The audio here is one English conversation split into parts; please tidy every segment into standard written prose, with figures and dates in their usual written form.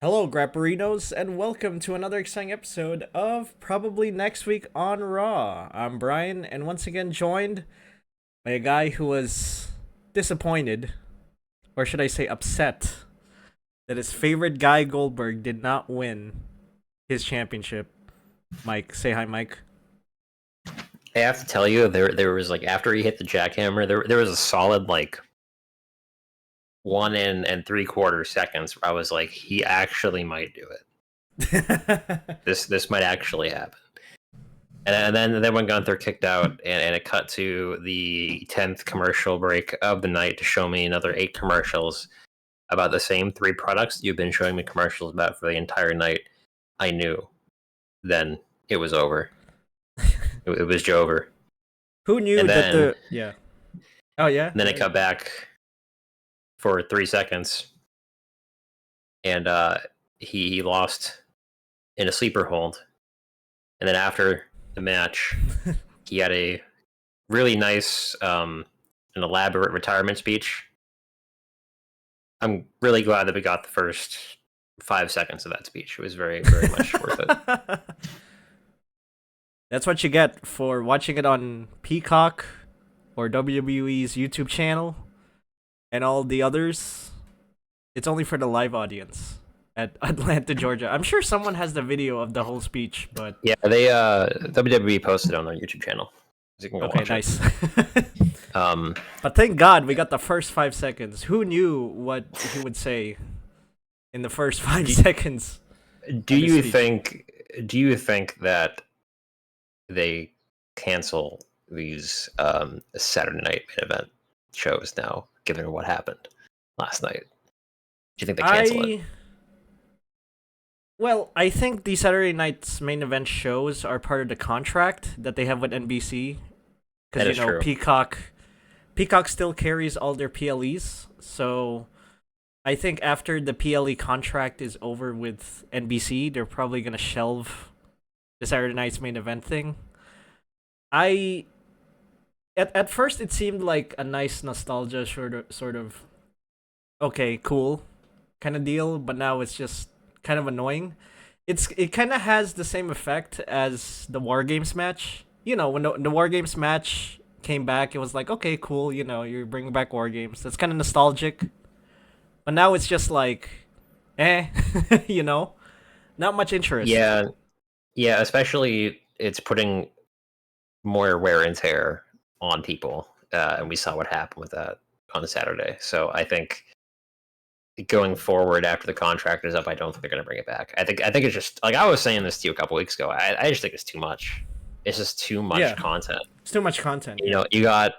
Hello, Grapperinos, and welcome to another exciting episode of Probably Next Week on Raw. I'm Bryon, and once again joined by a guy who was disappointed, or should I say upset, that his favorite guy, Goldberg, did not win his championship. Mike, say hi, Mike. I have to tell you, there was like after he hit the jackhammer, there was a solid like 1 and 3/4 seconds where I was like, he actually might do it. This might actually happen. And then when Gunther kicked out and it cut to the 10th commercial break of the night to show me another 8 commercials about the same 3 products you've been showing me commercials about for the entire night, I knew then it was over. It was Jover. Who knew And that then, yeah. Oh, yeah? then it cut back for 3 seconds, and he lost in a sleeper hold. And then after the match, he had a really nice, an elaborate retirement speech. I'm really glad that we got the first 5 seconds of that speech. It was very, very much worth it. That's what you get for watching it on Peacock or WWE's YouTube channel and all the others. It's only for the live audience at Atlanta, Georgia. I'm sure someone has the video of the whole speech, but Yeah, they WWE posted on their YouTube channel. So you can go okay, watch nice. it. But thank God we got the first 5 seconds. Who knew what he would say in the first 5 seconds? Do you think that they cancel these Saturday night main event shows now, given what happened last night? Do you think they cancel it? Well, I think the Saturday night's main event shows are part of the contract that they have with NBC. That Because is true. Peacock still carries all their PLEs, so I think after the PLE contract is over with NBC, they're probably gonna shelve the Saturday night's main event thing. I at first it seemed like a nice nostalgia sort of okay, cool kind of deal, but now it's just kind of annoying. It kind of has the same effect as the War Games match. You know, when the War Games match came back, it was like, okay, cool, you know, you're bringing back War Games. That's kind of nostalgic. But now it's just like, eh, you know, not much interest. Yeah, yeah. Especially it's putting more wear and tear on people, and we saw what happened with that on Saturday. So I think going forward after the contract is up, I don't think they're going to bring it back. I think it's just like I was saying this to you a couple weeks ago. I just think it's too much. It's just too much Yeah, content. it's too much content. You Yeah. know, you got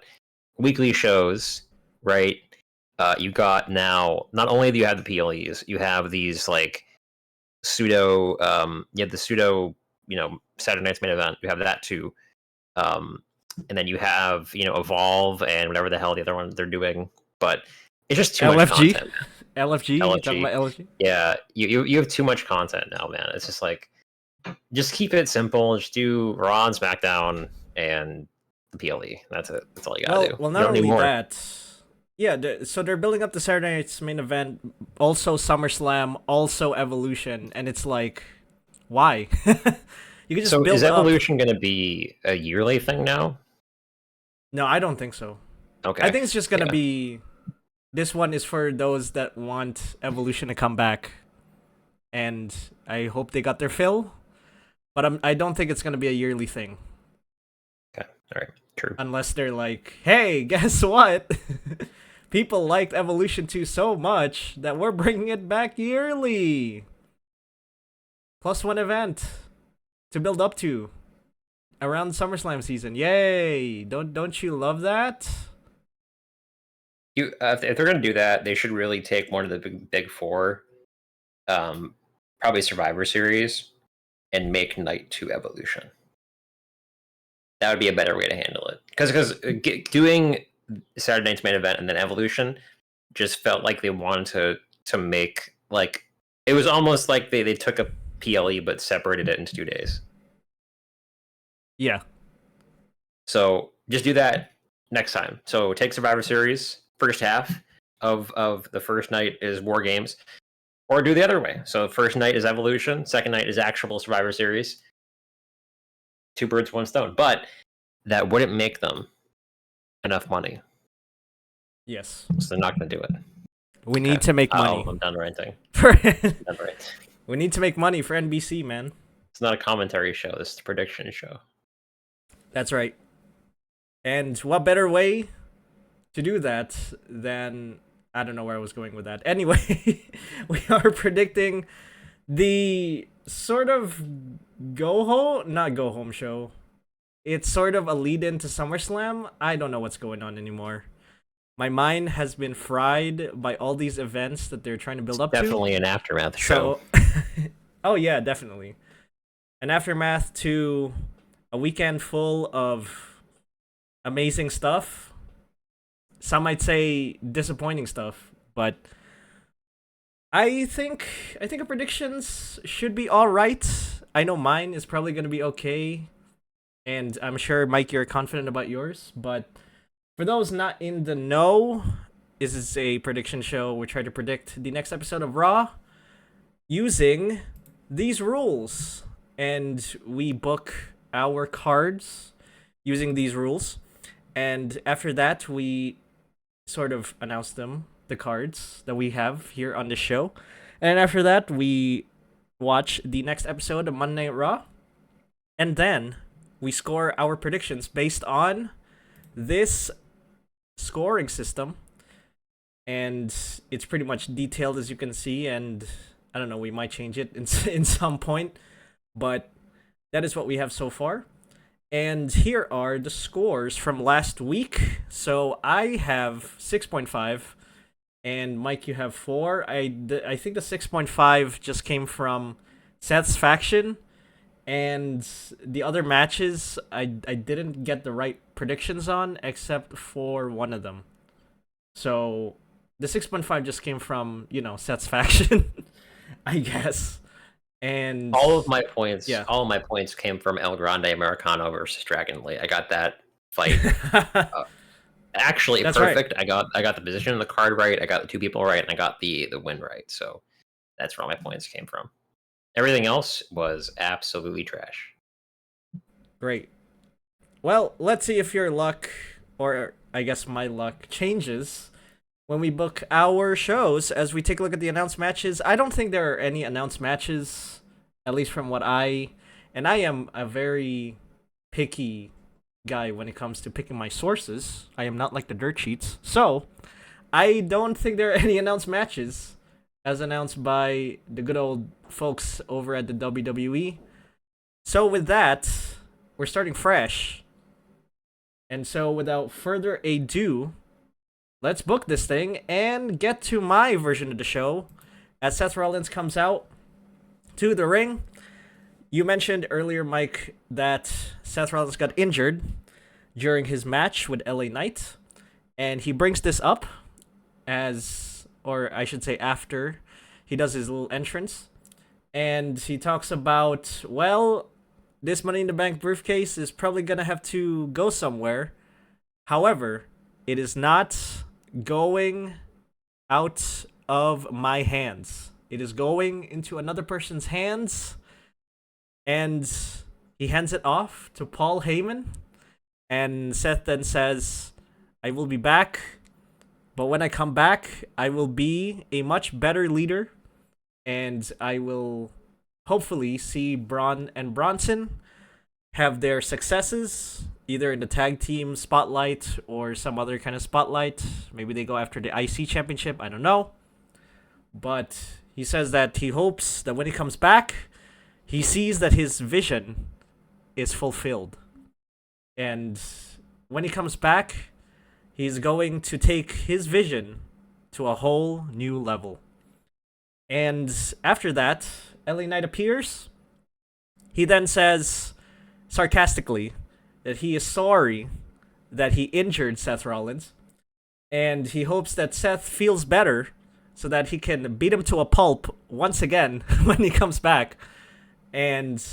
weekly shows, right? You got now. Not only do you have the PLEs, you have these like pseudo. You have the pseudo. Saturday night's main event. You have that too. And then you have Evolve and whatever the hell the other one they're doing. But it's just too much LFG, content. LFG. You talking LFG. about LFG? Yeah, you have too much content now, man. It's just like just keep it simple. Just do Raw and SmackDown and the PLE. That's it. That's all you gotta do. Well, You not don't need only more. that. Yeah, so they're building up the Saturday night's main event, also SummerSlam, also Evolution, and it's like, why? You can just So is build up. Evolution going to be a yearly thing now? No, I don't think so. I Okay. think it's just gonna Yeah. be. This one is for those that want Evolution to come back, and I hope they got their fill. But I don't think it's gonna be a yearly thing, Okay. All right. True. unless they're like, hey, guess what? People liked Evolution 2 so much that we're bringing it back yearly. Plus one event to build up to around SummerSlam season. Yay! Don't you love that? If they're going to do that, they should really take one of the big four, probably Survivor Series, and make Night 2 Evolution. That would be a better way to handle it. Because doing Saturday Night's main event and then Evolution just felt like they wanted to make like it was almost like they took a PLE but separated it into 2 days. Yeah. So just do that next time. So take Survivor Series, first half of the first night is War Games. Or do the other way. So first night is Evolution, second night is actual Survivor Series. 2 birds, 1 stone. But that wouldn't make them enough money. Yes. So they're not going to do it. We need to make money. I'm done ranting. We need to make money for NBC, man. It's not a commentary show. This is a prediction show. That's right. And what better way to do that than... I don't know where I was going with that. Anyway, we are predicting the sort of not go home show. It's sort of a lead into SummerSlam. I don't know what's going on anymore. My mind has been fried by all these events that they're trying to build up to. Definitely an aftermath show. Oh yeah, definitely. An aftermath to a weekend full of amazing stuff. Some might say disappointing stuff, but I think our predictions should be all right. I know mine is probably going to be okay, and I'm sure, Mike, you're confident about yours. But for those not in the know, this is a prediction show. We try to predict the next episode of Raw using these rules, and we book our cards using these rules, and after that we sort of announce the cards that we have here on the show, and after that we watch the next episode of Monday Night Raw, and then we score our predictions based on this scoring system, and it's pretty much detailed, as you can see, and I don't know, we might change it in some point, but that is what we have so far. And here are the scores from last week. So I have 6.5, and Mike, you have 4. I think the 6.5 just came from Seth's faction, and the other matches I didn't get the right predictions on, except for one of them. So the 6.5 just came from, Seth's faction, I guess. And all of my points came from El Grande Americano versus Dragon Lee. I got that fight actually that's perfect. Right. I got the position of the card right. I got the 2 people right, and I got the win right. So that's where all my points came from. Everything else was absolutely trash. Great. Well, let's see if your luck, or I guess my luck, changes when we book our shows as we take a look at the announced matches. I don't think there are any announced matches, at least from what and I am a very picky guy when it comes to picking my sources. I am not like the dirt sheets. So, I don't think there are any announced matches as announced by the good old folks over at the WWE. So with that, we're starting fresh. And so without further ado, let's book this thing and get to my version of the show as Seth Rollins comes out to the ring. You mentioned earlier, Mike, that Seth Rollins got injured during his match with LA Knight, and he brings this up after he does his little entrance, and he talks about, well, this Money in the Bank briefcase is probably gonna have to go somewhere. However, it is not going out of my hands. It is going into another person's hands, and he hands it off to Paul Heyman, and Seth then says, I will be back, but when I come back, I will be a much better leader, and I will hopefully see Braun and Bronson have their successes, either in the tag team spotlight or some other kind of spotlight. Maybe they go after the IC championship, I don't know. But he says that he hopes that when he comes back, he sees that his vision is fulfilled. And when he comes back, he's going to take his vision to a whole new level. And after that, LA Knight appears. He then says, sarcastically, that he is sorry that he injured Seth Rollins, and he hopes that Seth feels better so that he can beat him to a pulp once again when he comes back. And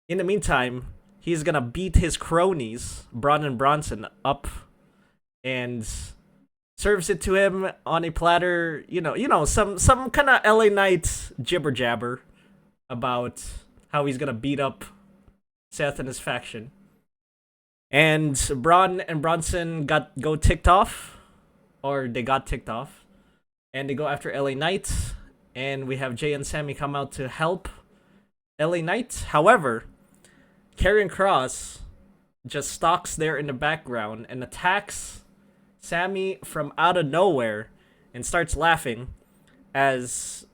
in the meantime, he's gonna beat his cronies, Braun and Bronson, up and serves it to him on a platter. Some kind of LA Knight jibber jabber about how he's gonna beat up Seth and his faction. And Braun and Bronson go ticked off, or they got ticked off, and they go after LA Knight. And we have Jey and Sammy come out to help LA Knight. However, Karrion Kross just stalks there in the background and attacks Sammy from out of nowhere and starts laughing as,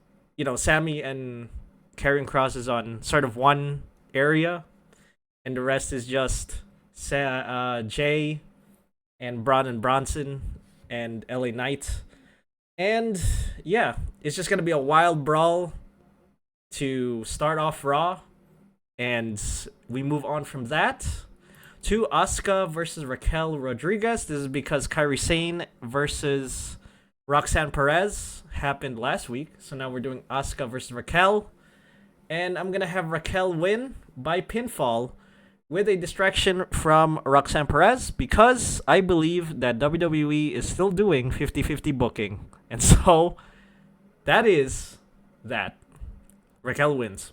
Sammy and Karrion Kross is on sort of one area and the rest is just Jey and Braun and Bronson and LA Knight. And yeah, it's just going to be a wild brawl to start off Raw. And we move on from that to Asuka versus Raquel Rodriguez. This is because Kairi Sane versus Roxanne Perez happened last week. So now we're doing Asuka versus Raquel. And I'm going to have Raquel win by pinfall with a distraction from Roxanne Perez because I believe that WWE is still doing 50-50 booking. And so that is that. Raquel wins.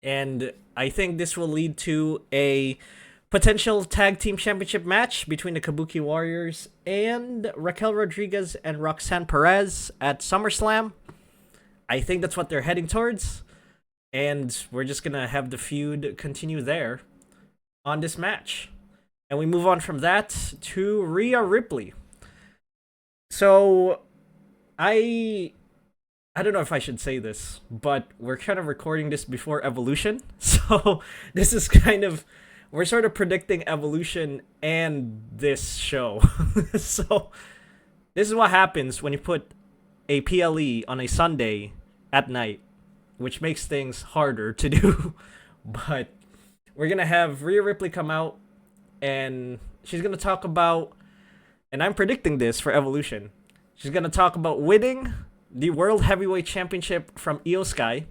And I think this will lead to a potential tag team championship match between the Kabuki Warriors and Raquel Rodriguez and Roxanne Perez at SummerSlam. I think that's what they're heading towards. And we're just going to have the feud continue there on this match. And we move on from that to Rhea Ripley. So I don't know if I should say this, but we're kind of recording this before Evolution. So this is we're sort of predicting Evolution and this show. So this is what happens when you put a PLE on a Sunday at night, which makes things harder to do. But we're going to have Rhea Ripley come out and she's going to talk about, and I'm predicting this for Evolution, she's going to talk about winning the World Heavyweight Championship from Io Sky.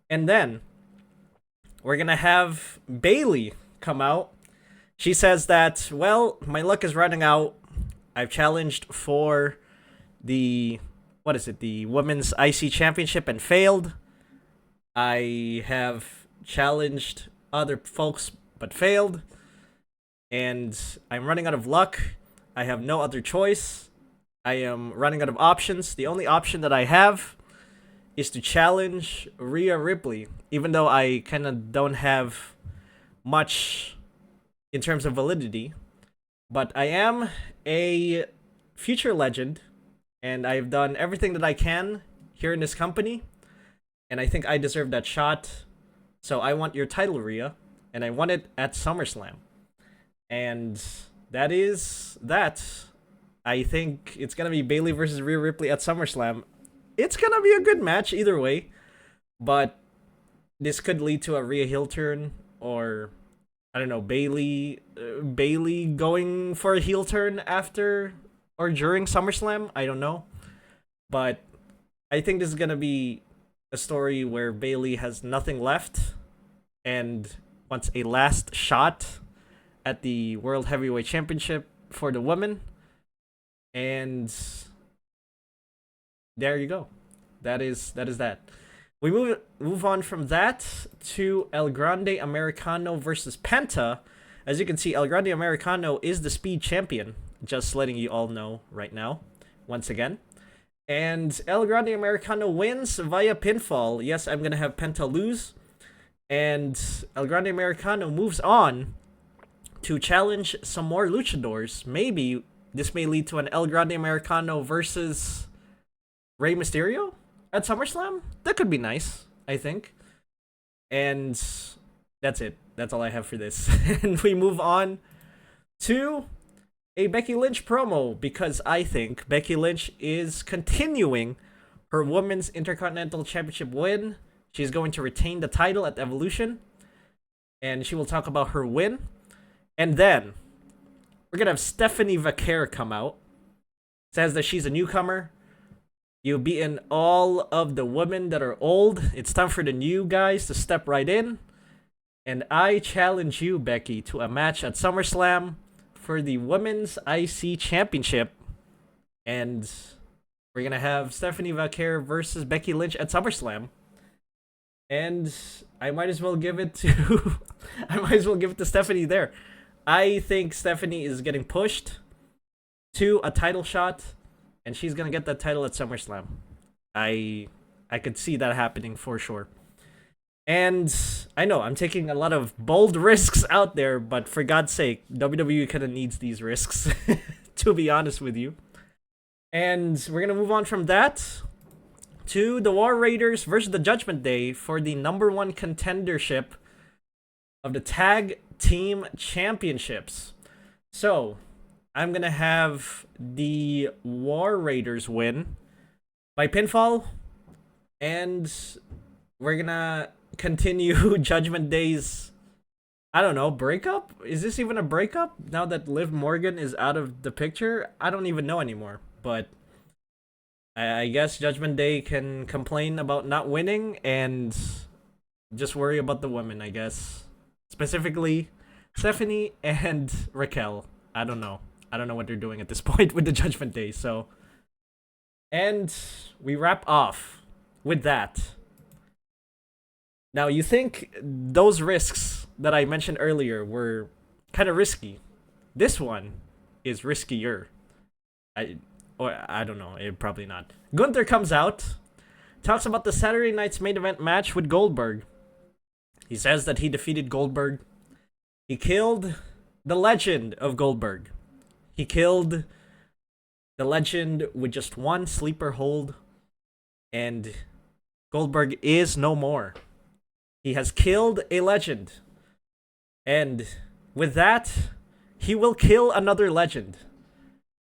And then we're going to have Bayley come out. She says that, well, my luck is running out. I've challenged for the Women's IC Championship and failed. I have challenged other folks but failed. And I'm running out of luck. I have no other choice. I am running out of options. The only option that I have is to challenge Rhea Ripley, even though I kind of don't have much in terms of validity. But I am a future legend, and I've done everything that I can here in this company, and I think I deserve that shot. So I want your title, Rhea, and I want it at SummerSlam. And that is that. I think it's going to be Bayley versus Rhea Ripley at SummerSlam. It's going to be a good match either way. But this could lead to a Rhea heel turn. Or, I don't know, Bayley going for a heel turn after or during SummerSlam. I don't know. But I think this is going to be a story where Bayley has nothing left. And wants a last shot at the World Heavyweight Championship for the women. And there you go. That is that. We move on from that to El Grande Americano versus Penta. As you can see, El Grande Americano is the speed champion. Just letting you all know right now, once again. And El Grande Americano wins via pinfall. Yes, I'm gonna have Penta lose. And El Grande Americano moves on to challenge some more luchadors. Maybe this may lead to an El Grande Americano versus Rey Mysterio at SummerSlam. That could be nice, I think. And that's it. That's all I have for this. And we move on to a Becky Lynch promo because I think Becky Lynch is continuing her Women's Intercontinental Championship win. She's going to retain the title at Evolution. And she will talk about her win. And then we're going to have Stephanie Vaquer come out. Says that she's a newcomer. You've beaten all of the women that are old. It's time for the new guys to step right in. And I challenge you, Becky, to a match at SummerSlam for the Women's IC Championship. And we're gonna have Stephanie Vaquer versus Becky Lynch at SummerSlam. And I might as well give it to Stephanie there. I think Stephanie is getting pushed to a title shot, and she's gonna get that title at SummerSlam. I could see that happening for sure. And I know I'm taking a lot of bold risks out there, but for God's sake, WWE kind of needs these risks, to be honest with you. And we're gonna move on from that to the War Raiders versus the Judgment Day for the #1 contendership of the Tag Team Championships. So, I'm gonna have the War Raiders win by pinfall, and we're gonna continue Judgment Day's, I don't know, breakup? Is this even a breakup now that Liv Morgan is out of the picture? I don't even know anymore, but I guess Judgment Day can complain about not winning and just worry about the women, I guess. Specifically, Stephanie and Raquel. I don't know what they're doing at this point with the Judgment Day, so. And we wrap off with that. Now, you think those risks that I mentioned earlier were kind of risky. This one is riskier. I don't know, probably not. Gunther comes out, talks about the Saturday night's main event match with Goldberg. He says that he defeated Goldberg. He killed the legend of Goldberg. He killed the legend with just one sleeper hold, and Goldberg is no more. He has killed a legend. And with that, he will kill another legend.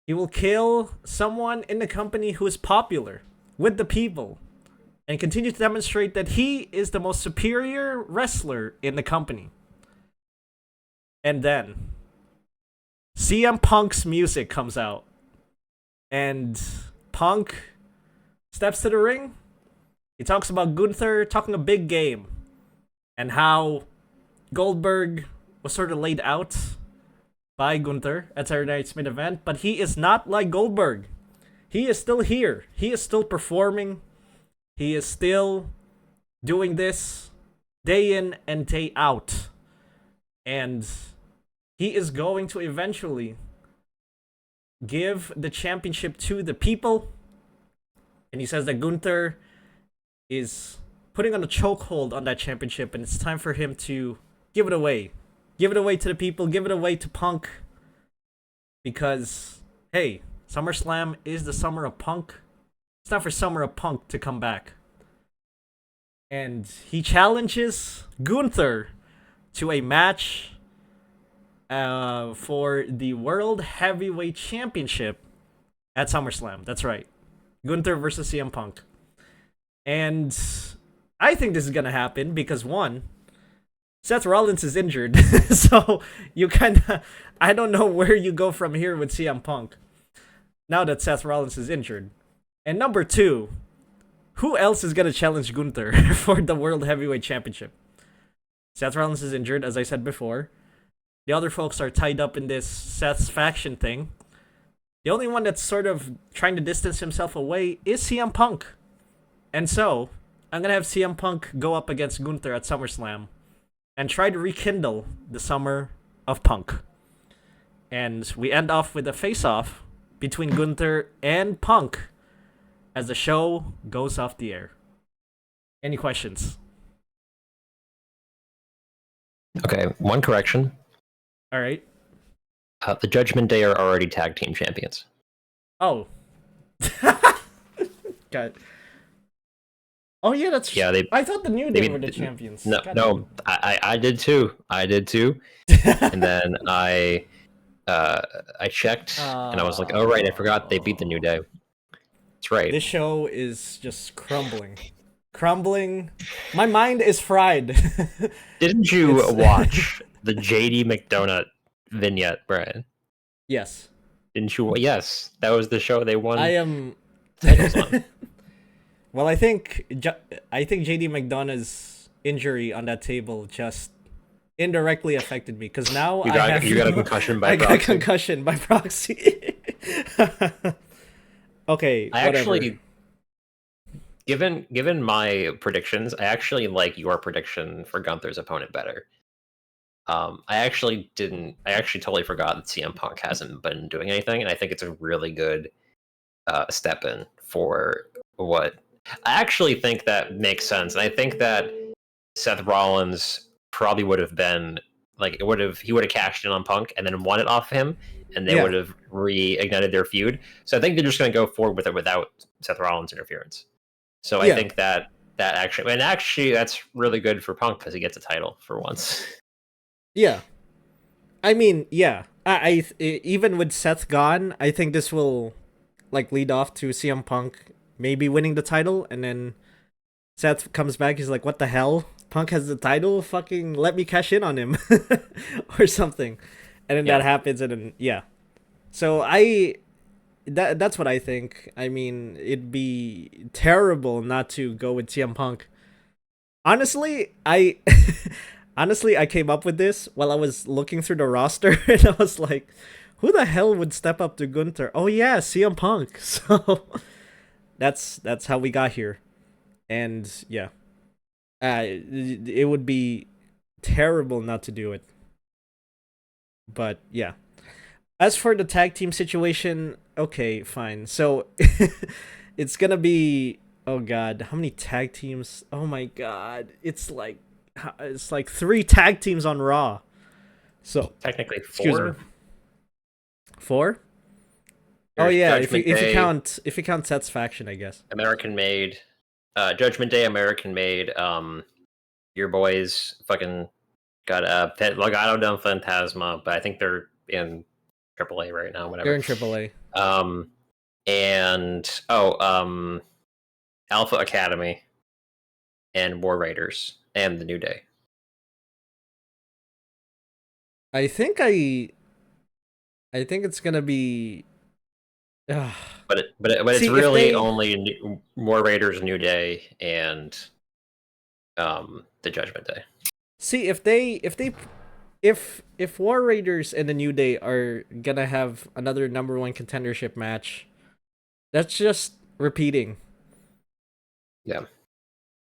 He will kill someone in the company who is popular with the people and continue to demonstrate that he is the most superior wrestler in the company. And then CM Punk's music comes out, and Punk steps to the ring. He talks about Gunther talking a big game and how Goldberg was sort of laid out by Gunther at Saturday Night's main event, but he is not like Goldberg. He is still here. He is still performing. He is still doing this day in and day out. And he is going to eventually give the championship to the people. And he says that Gunther is putting on a chokehold on that championship, and it's time for him to give it away. Give it away to the people. Give it away to Punk. Because, hey, SummerSlam is the summer of Punk. It's time for Summer of Punk to come back. And he challenges Gunther to a match for the World Heavyweight Championship at SummerSlam. That's right. Gunther versus CM Punk. And I think this is going to happen because, one, Seth Rollins is injured. So you kind of, I don't know where you go from here with CM Punk now that Seth Rollins is injured. And number two, who else is going to challenge Gunther for the World Heavyweight Championship? Seth Rollins is injured, as I said before. The other folks are tied up in this Seth's faction thing. The only one that's sort of trying to distance himself away is CM Punk. And so, I'm going to have CM Punk go up against Gunther at SummerSlam and try to rekindle the summer of Punk. And we end off with a face-off between Gunther and Punk as the show goes off the air. Any questions? Okay, one correction. All right. The Judgment Day are already tag team champions. Oh. Got it. Oh yeah, that's. Yeah, I thought the New Day were the champions. No, I did too. And then I checked, and I was like, oh right, I forgot they beat the New Day. That's right. This show is just crumbling. My mind is fried. Didn't you watch the JD McDonough vignette, Brian? Yes. Didn't you? Yes, that was the show they won. I am. Well, I think JD McDonough's injury on that table just indirectly affected me because now you got a concussion by proxy. I got a concussion by proxy. Okay, I whatever. actually, given my predictions, I actually like your prediction for Gunther's opponent better. I actually didn't. I actually totally forgot that CM Punk hasn't been doing anything, and I think it's a really good step in for what I actually think that makes sense. And I think that Seth Rollins probably would have been like he would have cashed in on Punk and then won it off him, and they Yeah. would have reignited their feud. So I think they're just going to go forward with it without Seth Rollins' interference. So I Yeah. think that actually that's really good for Punk because he gets a title for once. Yeah. I mean, yeah. Even with Seth gone, I think this will like lead off to CM Punk maybe winning the title, and then Seth comes back. He's like, "What the hell? Punk has the title. Fucking let me cash in on him," or something. And then that Yeah, happens, and then yeah. So that's what I think. I mean, it'd be terrible not to go with CM Punk. Honestly, I honestly I came up with this while I was looking through the roster, and I was like, who the hell would step up to Gunther? Oh yeah, CM Punk. So that's how we got here. And yeah. It would be terrible not to do it. But yeah. As for the tag team situation, okay, fine. So it's gonna be, oh god, how many tag teams? Oh my god, it's like three tag teams on Raw. So technically excuse me, four. four. Oh There's yeah, Judgment if you Day, count Seth's faction, I guess. American Made, Judgment Day, American Made. Your boys fucking got Legado del Fantasma, but I think they're in AAA right now. They're Whatever. in AAA. Um, and Alpha Academy and War Raiders and the New Day. I think I think it's gonna be. Uh, But it's See if really they only War Raiders, New Day, and the Judgment Day. see if War Raiders and the New Day are gonna have another number one contendership match, that's just repeating. Yeah,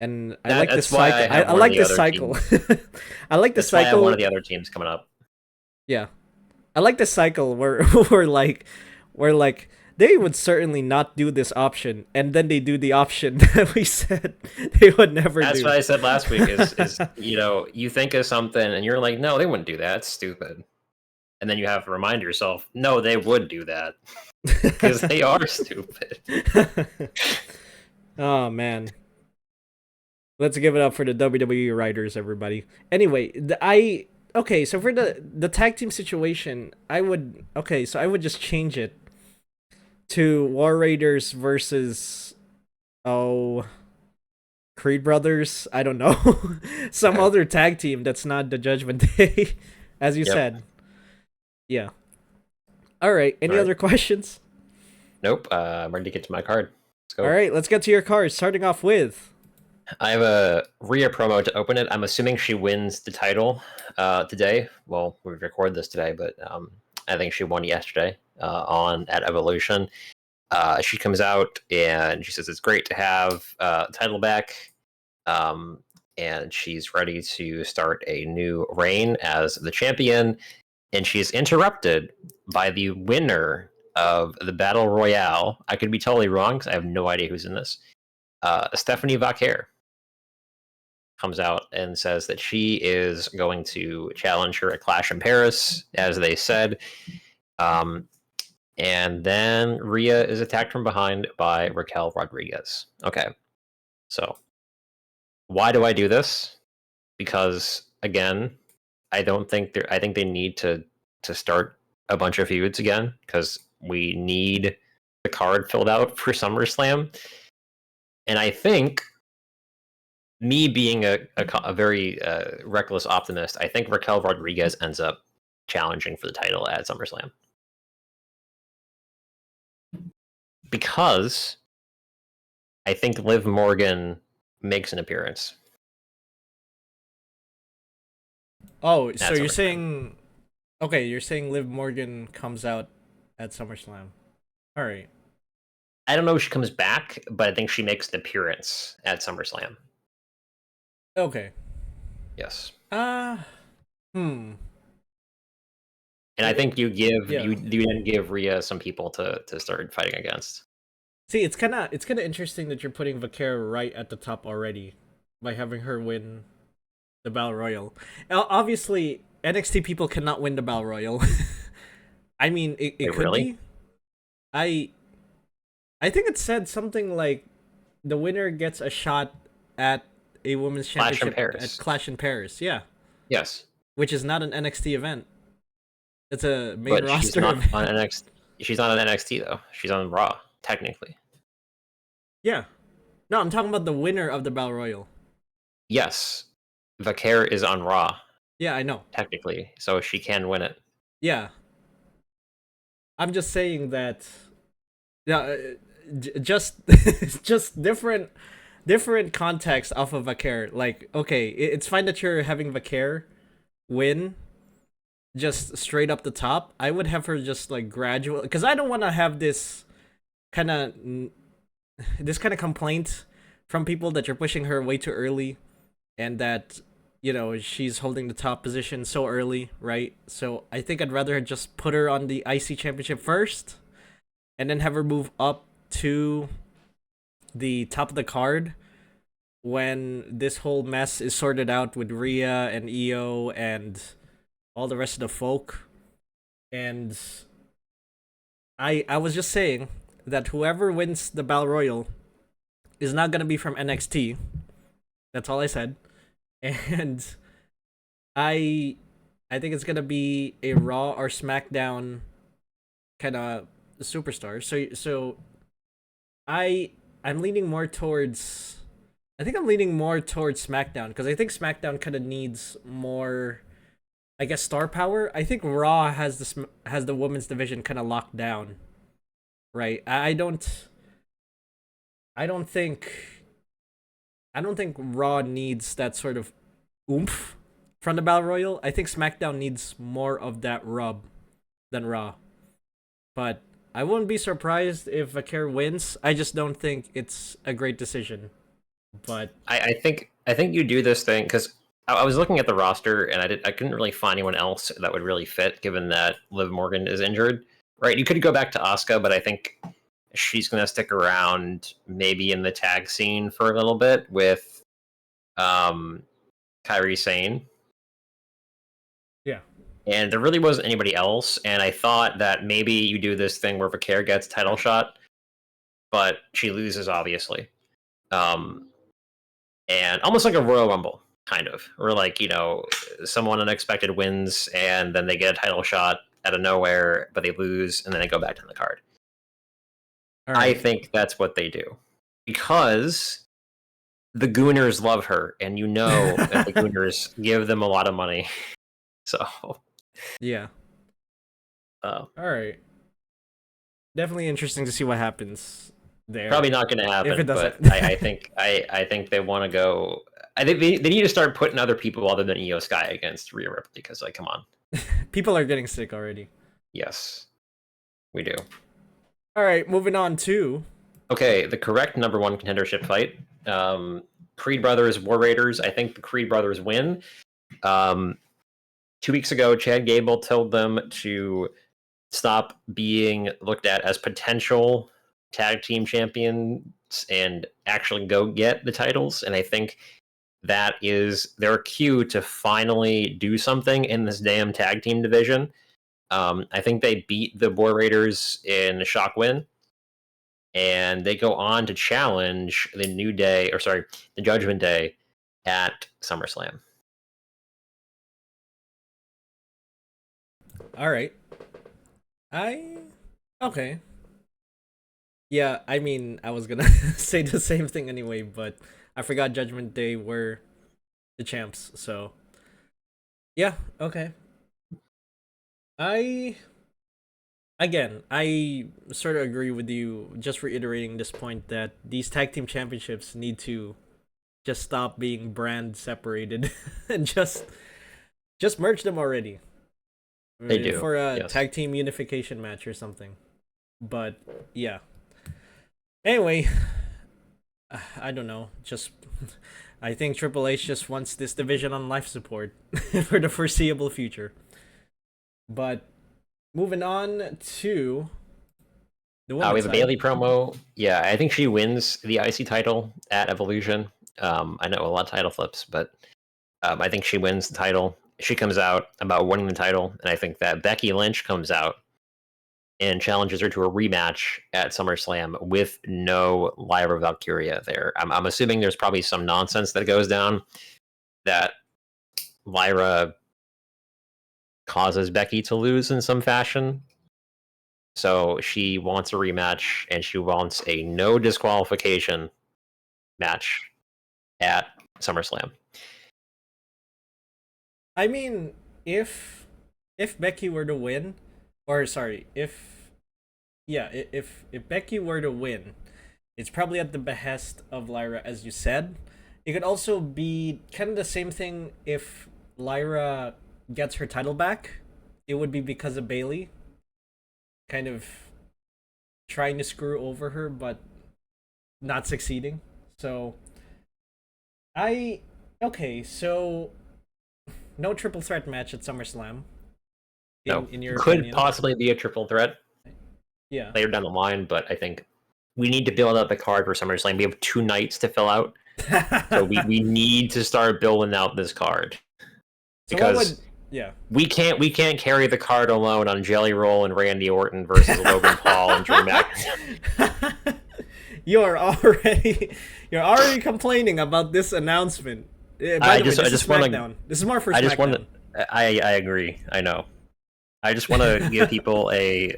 And I like this that's why cycle. I have I one of like the this other cycle. teams. I like the That's why I have one of cycle. the other teams coming up. Yeah, I like the cycle where where they would certainly not do this option, and then they do the option that we said they would never That's do. what I said last week. Is you think of something and you're like, no, they wouldn't do that. It's stupid. And then you have to remind yourself, no, they would do that because they are stupid. Oh man. Let's give it up for the WWE writers, everybody. Anyway, okay, so for the tag team situation, I would just change it to War Raiders versus, oh, Creed Brothers. I don't know, some other tag team that's not the Judgment Day, as you Yep. said. Yeah. All right. Any All right. other questions? Nope. I'm ready to get to my card. Let's go. All right. Let's get to your cards. Starting off with. I have a Rhea promo to open it. I'm assuming she wins the title today. Well, we record this today, but I think she won yesterday on at Evolution. She comes out and she says it's great to have title back, and she's ready to start a new reign as the champion. And she's interrupted by the winner of the Battle Royale. I could be totally wrong because I have no idea who's in this. Stephanie Vaquer comes out and says that she is going to challenge her at Clash in Paris, as they said. And then Rhea is attacked from behind by Raquel Rodriguez. Okay, so why do I do this? Because again, I think they need to start a bunch of feuds again because we need the card filled out for SummerSlam. And I think me being a very reckless optimist, I think Raquel Rodriguez ends up challenging for the title at SummerSlam because I think Liv Morgan makes an appearance Oh, so at you're SummerSlam. saying, okay, you're saying Liv Morgan comes out at SummerSlam. All right. I don't know if she comes back, but I think she makes an appearance at SummerSlam. Okay. Yes. Hmm. And I think you Yeah. then give Rhea some people to start fighting against. See, it's kind of interesting that you're putting Vaquer right at the top already by having her win the Battle Royal. Obviously, NXT people cannot win the Battle Royal. I mean, it Wait, could really? be. I I think it said something like the winner gets a shot at a women's Clash in championship at Paris. Clash in Paris. Yeah, Yes, which is not an NXT event. It's a main but she's roster not event. on NXT. She's not on NXT though. She's on Raw technically. Yeah. No, I'm talking about the winner of the Battle Royal. Yes, Vaquer is on Raw Yeah, I know. technically, so she can win it. Yeah. I'm just saying that yeah, just just different context off of Vaquer. Like, okay, it's fine that you're having Vaquer win just straight up the top. I would have her just like gradual because I don't want to have kind of this kind of complaint from people that you're pushing her way too early and that she's holding the top position so early, right? So I think I'd rather just put her on the IC championship first and then have her move up to the top of the card when this whole mess is sorted out with Rhea and Io and all the rest of the folk. And I was just saying that whoever wins the Battle Royal is not gonna be from NXT. That's all I said. And I I think it's gonna be a Raw or SmackDown kind of superstar. So I'm leaning more towards. I think I'm leaning more towards SmackDown because I think SmackDown kind of needs more, I guess, star power. I think Raw has the women's division kind of locked down, right? I don't think Raw needs that sort of oomph from the Battle Royal. I think SmackDown needs more of that rub than Raw. But I wouldn't be surprised if Vaquer wins. I just don't think it's a great decision. But I think you do this thing because I was looking at the roster and I couldn't really find anyone else that would really fit given that Liv Morgan is injured. Right, you could go back to Asuka, but I think she's going to stick around maybe in the tag scene for a little bit with Kairi Sane. yeah. And there really wasn't anybody else. And I thought that maybe you do this thing where Vaquer gets title shot, but she loses, obviously. And almost like a Royal Rumble, kind of. Or like, someone unexpected wins and then they get a title shot out of nowhere, but they lose and then they go back to the card. All right. I think that's what they do. Because the Gooners love her, and that the Gooners give them a lot of money. So yeah. All right. Definitely interesting to see what happens there. probably not going to happen. If it doesn't. But I think they want to go. I think they need to start putting other people other than Io Sky against Rhea Ripley because, like, come on. People are getting sick already. Yes, we do. All right, moving on to. Okay, the correct number one contendership fight. Creed Brothers, War Raiders. I think the Creed Brothers win. 2 weeks ago, Chad Gable told them to stop being looked at as potential tag team champions and actually go get the titles. And I think that is their cue to finally do something in this damn tag team division. I think they beat the War Raiders in a shock win. And they go on to challenge the Judgment Day at SummerSlam. All right. Okay. Yeah, I mean, I was gonna say the same thing anyway, but I forgot Judgment Day were the champs, so yeah, okay. I I sort of agree with you, just reiterating this point that these tag team championships need to just stop being brand separated and just merge them already. They do For a yes. tag team unification match or something. But yeah. Anyway, I don't know. Just I think Triple H just wants this division on life support for the foreseeable future. But moving on to the We women's have a side. Bayley promo. Yeah, I think she wins the IC title at Evolution. I know a lot of title flips, but I think she wins the title. She comes out about winning the title, and I think that Becky Lynch comes out and challenges her to a rematch at SummerSlam with no Lyra Valkyria there. I'm assuming there's probably some nonsense that goes down that Lyra causes Becky to lose in some fashion. So she wants a rematch, and she wants a no disqualification match at SummerSlam. I mean, if Becky were to win, or sorry, if Becky were to win, it's probably at the behest of Lyra, as you said. It could also be kind of the same thing if Lyra gets her title back. It would be because of Bayley, kind of trying to screw over her, but not succeeding. So I okay, so no triple threat match at SummerSlam. No, In your could opinion, possibly be a triple threat yeah. later down the line, but I think we need to build out the card for SummerSlam. We have 2 nights to fill out, so we need to start building out this card So what because would yeah? we can't carry the card alone on Jelly Roll and Randy Orton versus Logan Paul and Drew McIntyre. you're already you're already complaining about this announcement. By the way, I this is just want to SmackDown. This is more for I just want SmackDown. to I agree. I know. I just want to give people a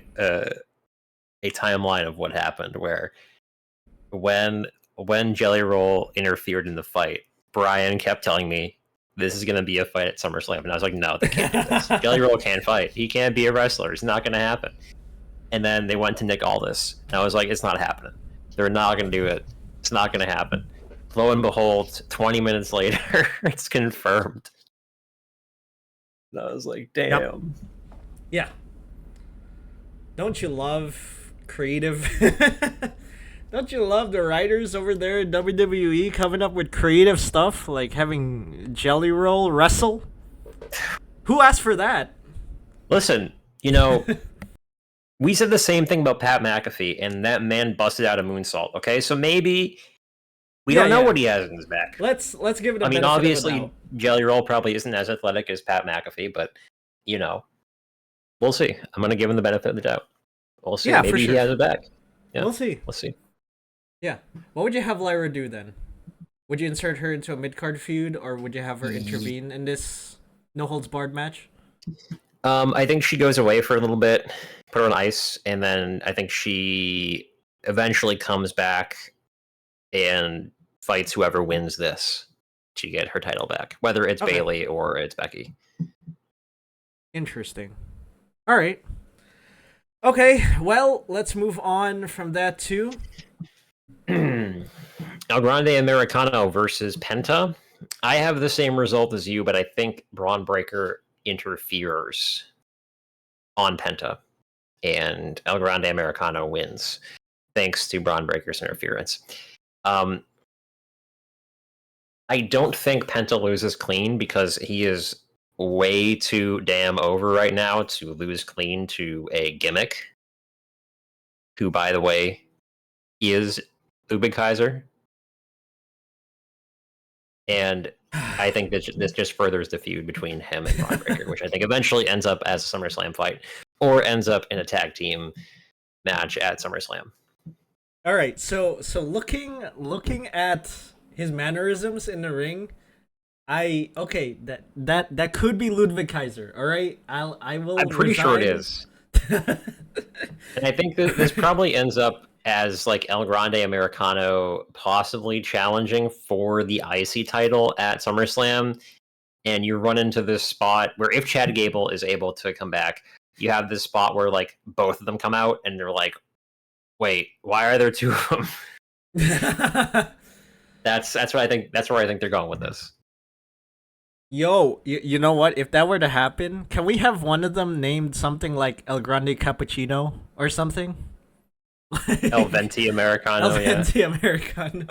timeline of what happened where when Jelly Roll interfered in the fight, Bryan kept telling me this is going to be a fight at SummerSlam, and I was like, no, they can't do this. Jelly Roll can't fight. He can't be a wrestler. It's not going to happen. And then they went to Nick Aldis, and I was like, it's not happening. They're not going to do it. It's not going to happen. Lo and behold, 20 minutes later, it's confirmed. And I was like, Yep. damn. Yeah. Don't you love creative? Don't you love the writers over there in WWE coming up with creative stuff like having Jelly Roll wrestle? Who asked for that? Listen, we said the same thing about Pat McAfee, and that man busted out a moonsault. Okay, so maybe we Yeah, don't know yeah. what he has in his back. Let's give it a I mean, benefit of the obviously, doubt. Jelly Roll probably isn't as athletic as Pat McAfee, but you know, we'll see. I'm gonna give him the benefit of the doubt. We'll see. Yeah, for Maybe he sure. has it back. Yeah, We'll see. we'll see. Yeah. What would you have Lyra do then? Would you insert her into a mid card feud, or would you have her intervene in this no holds barred match? I think she goes away for a little bit, put her on ice, and then I think she eventually comes back and fights whoever wins this to get her title back, whether it's Okay. Bayley or it's Becky. Interesting. All right. Okay. Well, let's move on from that too. El Grande Americano versus Penta. I have the same result as you, but I think Braun Breaker interferes on Penta, and El Grande Americano wins thanks to Braun Breaker's interference. I don't think Penta loses clean because he is way too damn over right now to lose clean to a gimmick, who, by the way, is Ubik Kaiser. And I think this just furthers the feud between him and Braun Breaker, which I think eventually ends up as a SummerSlam fight or ends up in a tag team match at SummerSlam. All right. So looking at his mannerisms in the ring, that could be Ludwig Kaiser. All right. I will I'm pretty sure it resign. is. And I think this probably ends up as like El Grande Americano possibly challenging for the IC title at SummerSlam. And you run into this spot where if Chad Gable is able to come back, you have this spot where like both of them come out and they're like, wait, why are there two of them? That's what I think. That's where I think they're going with this. Yo, you know what? If that were to happen, can we have one of them named something like El Grande Cappuccino or something? El Venti Americano, El yeah. Venti Americano.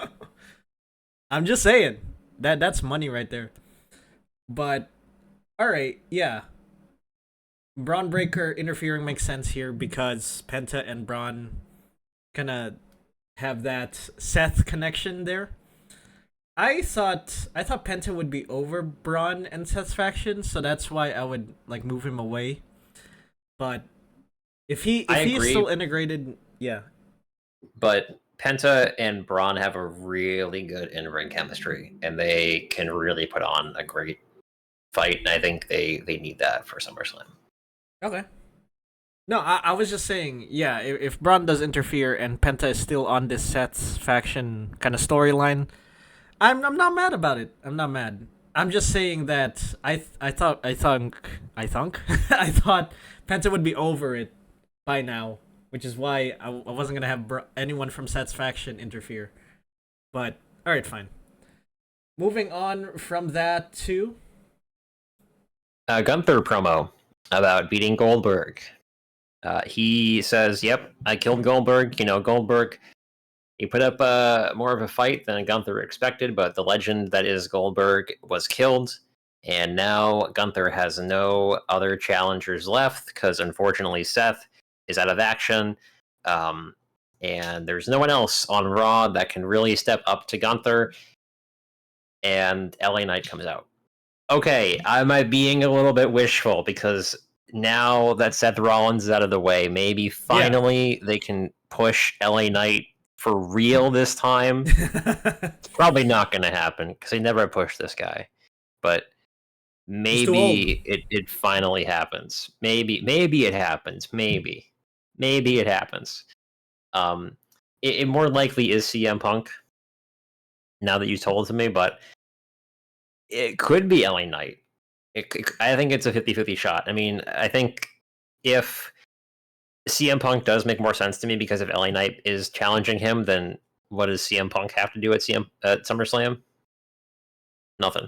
I'm just saying that's money right there. But all right, yeah. Braun Breaker interfering makes sense here because Penta and Braun kind of have that Seth connection there. I thought Penta would be over Braun and Seth's faction, so that's why I would like move him away. But if I he is agree, still integrated, yeah, but Penta and Braun have a really good in-ring chemistry, and they can really put on a great fight. And I think they need that for SummerSlam. okay. No, I was just saying, yeah, if Braun does interfere and Penta is still on this Seth's faction kind of storyline, I'm not mad about it. I'm not mad. I'm just saying that I thunk I thought Penta would be over it by now, which is why I wasn't gonna have anyone from Seth's faction interfere. But all right, fine. Moving on from that to Gunther promo about beating Goldberg. He says, "Yep, I killed Goldberg. You know, Goldberg. He put up more of a fight than Gunther expected, but the legend that is Goldberg was killed, and now Gunther has no other challengers left because unfortunately Seth is out of action, and there's no one else on Raw that can really step up to Gunther." And LA Knight comes out. Okay, am I being a little bit wishful because now that Seth Rollins is out of the way, maybe yeah. finally they can push LA Knight for real this time? It's probably not going to happen because they never pushed this guy. But He's too old. maybe it finally happens. Maybe it happens. Maybe it happens. It more likely is CM Punk now that you told it to me, but it could be LA Knight. I think it's a 50-50 shot. I mean, I think if CM Punk does make more sense to me because if LA Knight is challenging him, then what does CM Punk have to do at SummerSlam? Nothing.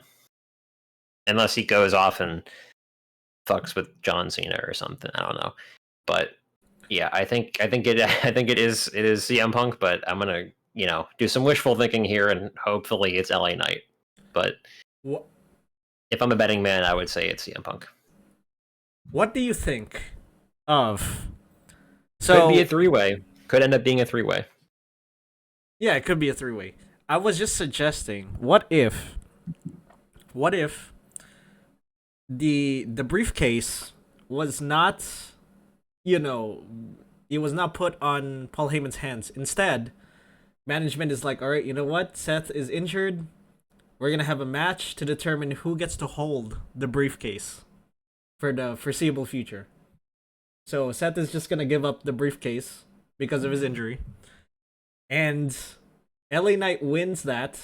Unless he goes off and fucks with John Cena or something. I don't know. But yeah, I think it is CM Punk, but I'm gonna, do some wishful thinking here and hopefully it's LA Knight. But What if I'm a betting man, I would say it's CM Punk. What do you think of? Could be a So three-way. Could end up being a three-way. yeah, it could be a three-way. I was just suggesting, what if the briefcase was not, you know, it was not put on Paul Heyman's hands. Instead, management is like, all right, you know what? Seth is injured. We're gonna have a match to determine who gets to hold the briefcase for the foreseeable future. So Seth is just gonna give up the briefcase because of his injury, and LA Knight wins that,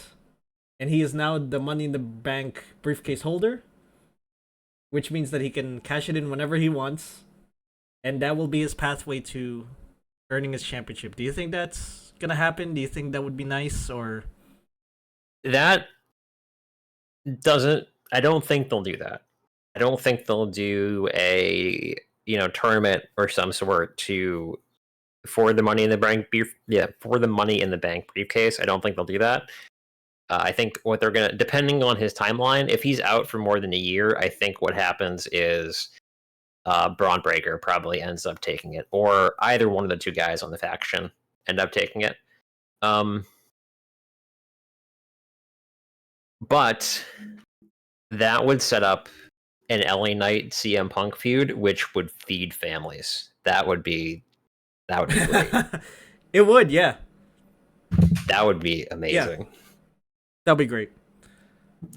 and he is now the Money in the Bank briefcase holder, which means that he can cash it in whenever he wants, and that will be his pathway to earning his championship. Do you think that's gonna happen? Do you think that would be nice, or That doesn't. I don't think they'll do that. I don't think they'll do a tournament or some sort for the Money in the Bank for the Money in the Bank briefcase. I don't think they'll do that. I think what they're gonna, depending on his timeline, if he's out for more than a year, I think what happens is Braun Breaker probably ends up taking it, or either one of the two guys on the faction end up taking it. But that would set up an LA Knight CM Punk feud, which would feed families. That would be great. it would? Yeah, That would be yeah, amazing. that'd be great.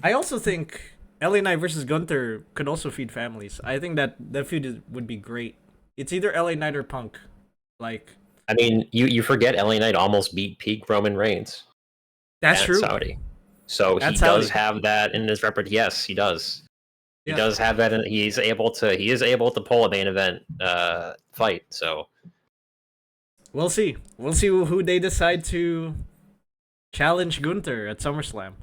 I also think LA Knight versus Gunther could also feed families. I think that feud would be great. It's either LA Knight or Punk. Like I mean, you forget LA Knight almost beat peak Roman Reigns that's at true. Saudi, so he That's does Saudi. have that in his repertoire. Yes, he does. He Yeah, does have that, and he is able to pull a main event fight. So we'll see. We'll see who they decide to challenge Gunther at SummerSlam.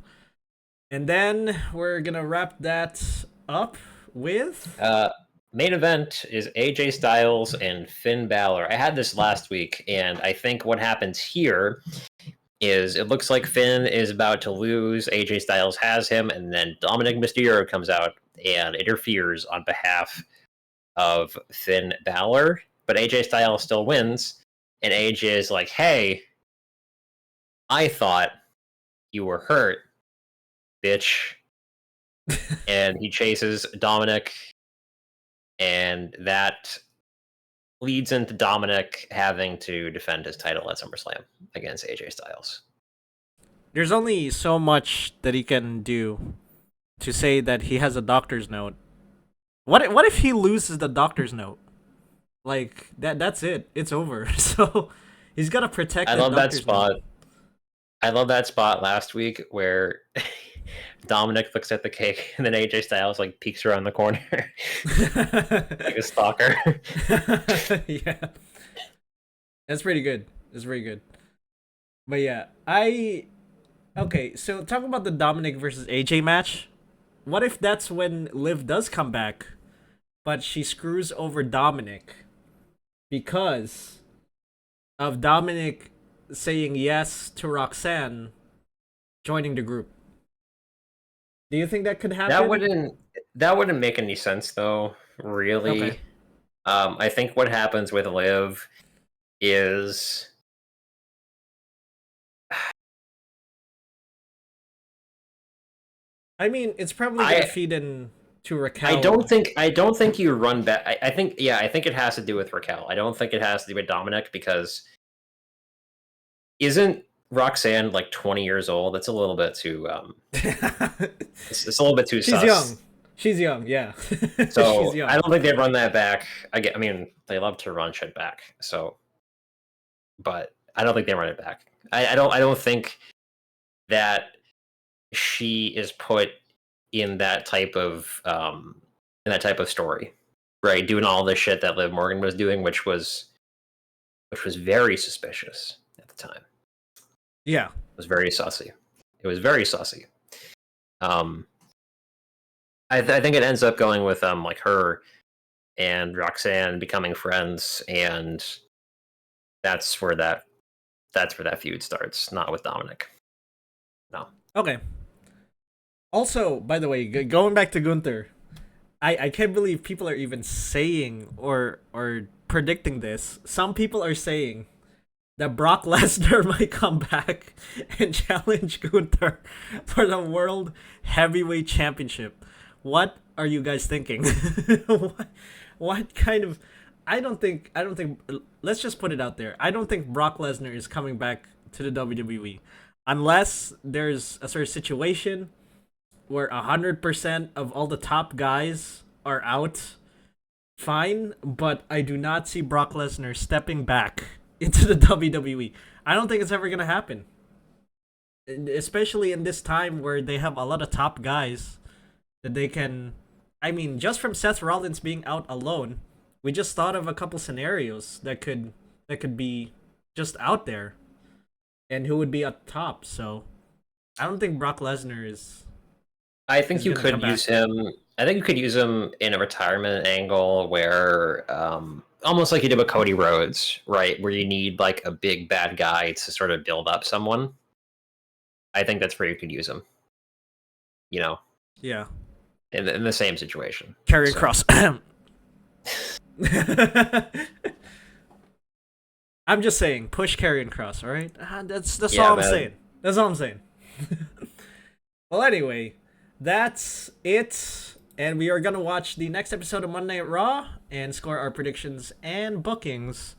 And then we're gonna wrap that up with main event is AJ Styles and Finn Balor. I had this last week, and I think what happens here is it looks like Finn is about to lose. AJ Styles has him, and then Dominic Mysterio comes out and interferes on behalf of Finn Balor. But AJ Styles still wins, and AJ is like, hey, I thought you were hurt, bitch. And he chases Dominic, and that leads into Dominic having to defend his title at SummerSlam against AJ Styles. There's only so much that he can do to say that he has a doctor's note. What if he loses the doctor's note? Like that's it. It's over. So he's got to protect I the love that doctor's spot. note. I love that spot last week where Dominic looks at the cake and then AJ Styles like peeks around the corner like a stalker. Yeah. That's pretty good. That's pretty good. But yeah, okay, so talk about the Dominic versus AJ match. What if that's when Liv does come back, but she screws over Dominic because of Dominic saying yes to Roxanne joining the group? Do you think that could happen? That wouldn't make any sense though, really. Okay. I think what happens with Liv is I mean, it's probably gonna feed in to Raquel. I don't think you run back. I think it has to do with Raquel. I don't think it has to do with Dominic because isn't Roxanne like 20 years old? That's a little bit too it's a little bit too She's sus. young. She's young, yeah. So She's young. I don't think they'd run that back. I mean, they love to run shit back. So, but I don't think they run it back. I don't think that she is put in that type of story, right? Doing all the shit that Liv Morgan was doing, which was very suspicious at the time. Yeah, it was very sussy. I think it ends up going with like her and Roxanne becoming friends, and that's where that feud starts, not with Dominic. No. Okay. Also, by the way, going back to Gunther, I can't believe people are even saying or predicting this. Some people are saying that Brock Lesnar might come back and challenge Gunther for the World Heavyweight Championship. What are you guys thinking? what kind of I don't think let's just put it out there. I don't think Brock Lesnar is coming back to the WWE unless there's a sort of situation where 100% of all the top guys are out. Fine, but I do not see Brock Lesnar stepping back into the WWE. I don't think it's ever going to happen. Especially in this time where they have a lot of top guys that they can... I mean, just from Seth Rollins being out alone, we just thought of a couple scenarios that could be just out there. And who would be at top, so... I don't think Brock Lesnar is... I think you could use him... I think you could use him in a retirement angle where... almost like you did with Cody Rhodes, right? Where you need like a big bad guy to sort of build up someone. I think that's where you could use him. You know? Yeah. In the same situation. Karrion Kross. I'm just saying, push Karrion Kross, all right? That's all I'm saying. That's all I'm saying. Well, anyway, that's it. And we are going to watch the next episode of Monday Night Raw and score our predictions and bookings.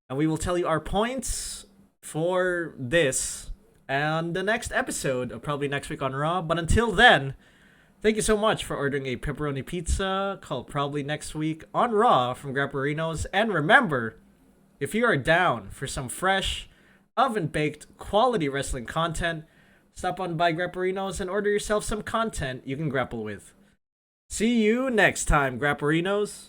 And we will tell you our points for this and the next episode, probably next week on Raw. But until then, thank you so much for ordering a pepperoni pizza called Probably Next Week on Raw from Grapperinos. And remember, if you are down for some fresh, oven-baked, quality wrestling content, stop on by Grapperinos and order yourself some content you can grapple with. See you next time, Grapperinos.